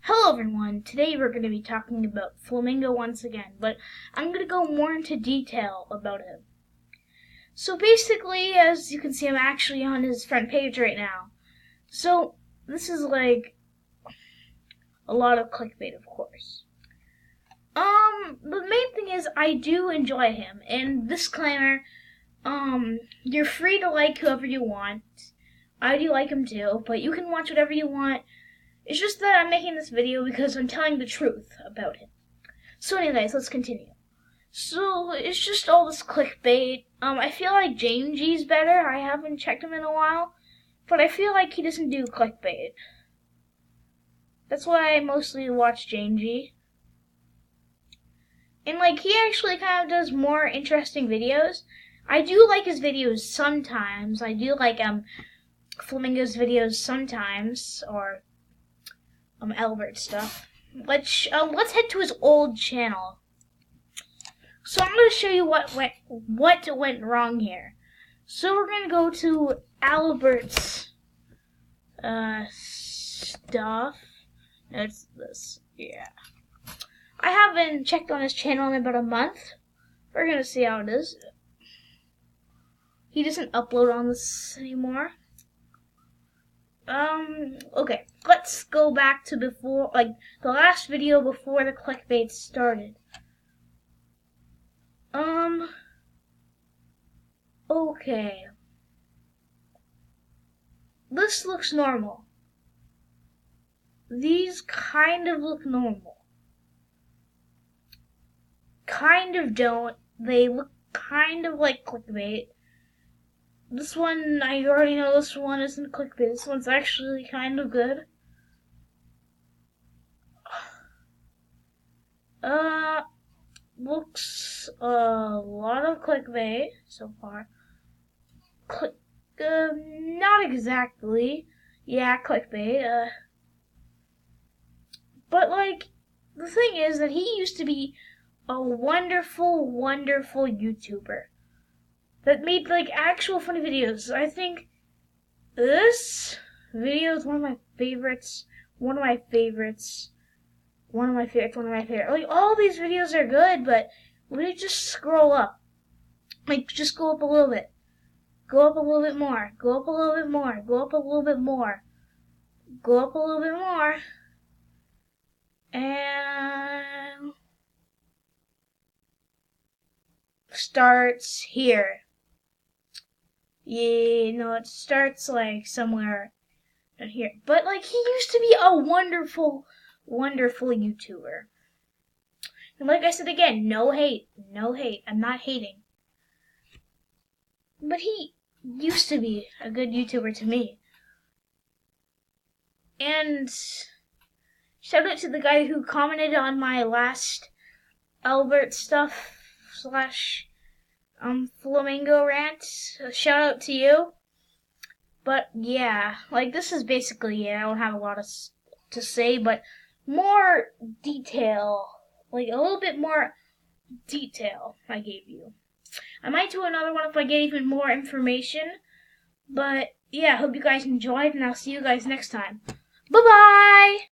Hello everyone, today we're going to be talking about Flamingo once again, but I'm going to go more into detail about him. So basically, as you can see, I'm actually on his front page right now. So this is like a lot of clickbait, of course. The main thing is I do enjoy him, and disclaimer, you're free to like whoever you want. I do like him too, but you can watch whatever you want. It's just that I'm making this video because I'm telling the truth about him. So anyways, let's continue. So, it's just all this clickbait. I feel like Jane G's better. I haven't checked him in a while. But I feel like he doesn't do clickbait. That's why I mostly watch Jane G. And like, he actually kind of does more interesting videos. I do like his videos sometimes. I do like, Flamingo's videos sometimes, or Albert stuff. Let's head to his old channel. So I'm going to show you what went wrong here. So we're going to go to Albert's stuff. It's this, yeah. I haven't checked on his channel in about a month. We're going to see how it is. He doesn't upload on this anymore. Okay, let's go back to before, like, the last video before the clickbait started. Okay. This looks normal. These kind of look normal. Kind of don't. They look kind of like clickbait. This one, I already know this one isn't clickbait. This one's actually kind of good. Looks a lot of clickbait so far. Not exactly. Yeah, clickbait. But like, the thing is that he used to be a wonderful, wonderful YouTuber that made like actual funny videos. I think this video is one of my favorites. Like, all these videos are good, but when you just scroll up, like, just go up a little bit. Go up a little bit more. Go up a little bit more. Go up a little bit more. Go up a little bit more. And starts here. Yeah, no, it starts like somewhere down here. But like, he used to be a wonderful, wonderful YouTuber. And like I said again, no hate. No hate. I'm not hating. But he used to be a good YouTuber to me. And shout out to the guy who commented on my last Albert stuff / Flamingo rant. Shout out to you. But yeah, like, this is basically it. I don't have a lot to say, but more detail, like a little bit more detail I gave you. I might do another one if I get even more information. But yeah, I hope you guys enjoyed, and I'll see you guys next time. Bye-bye!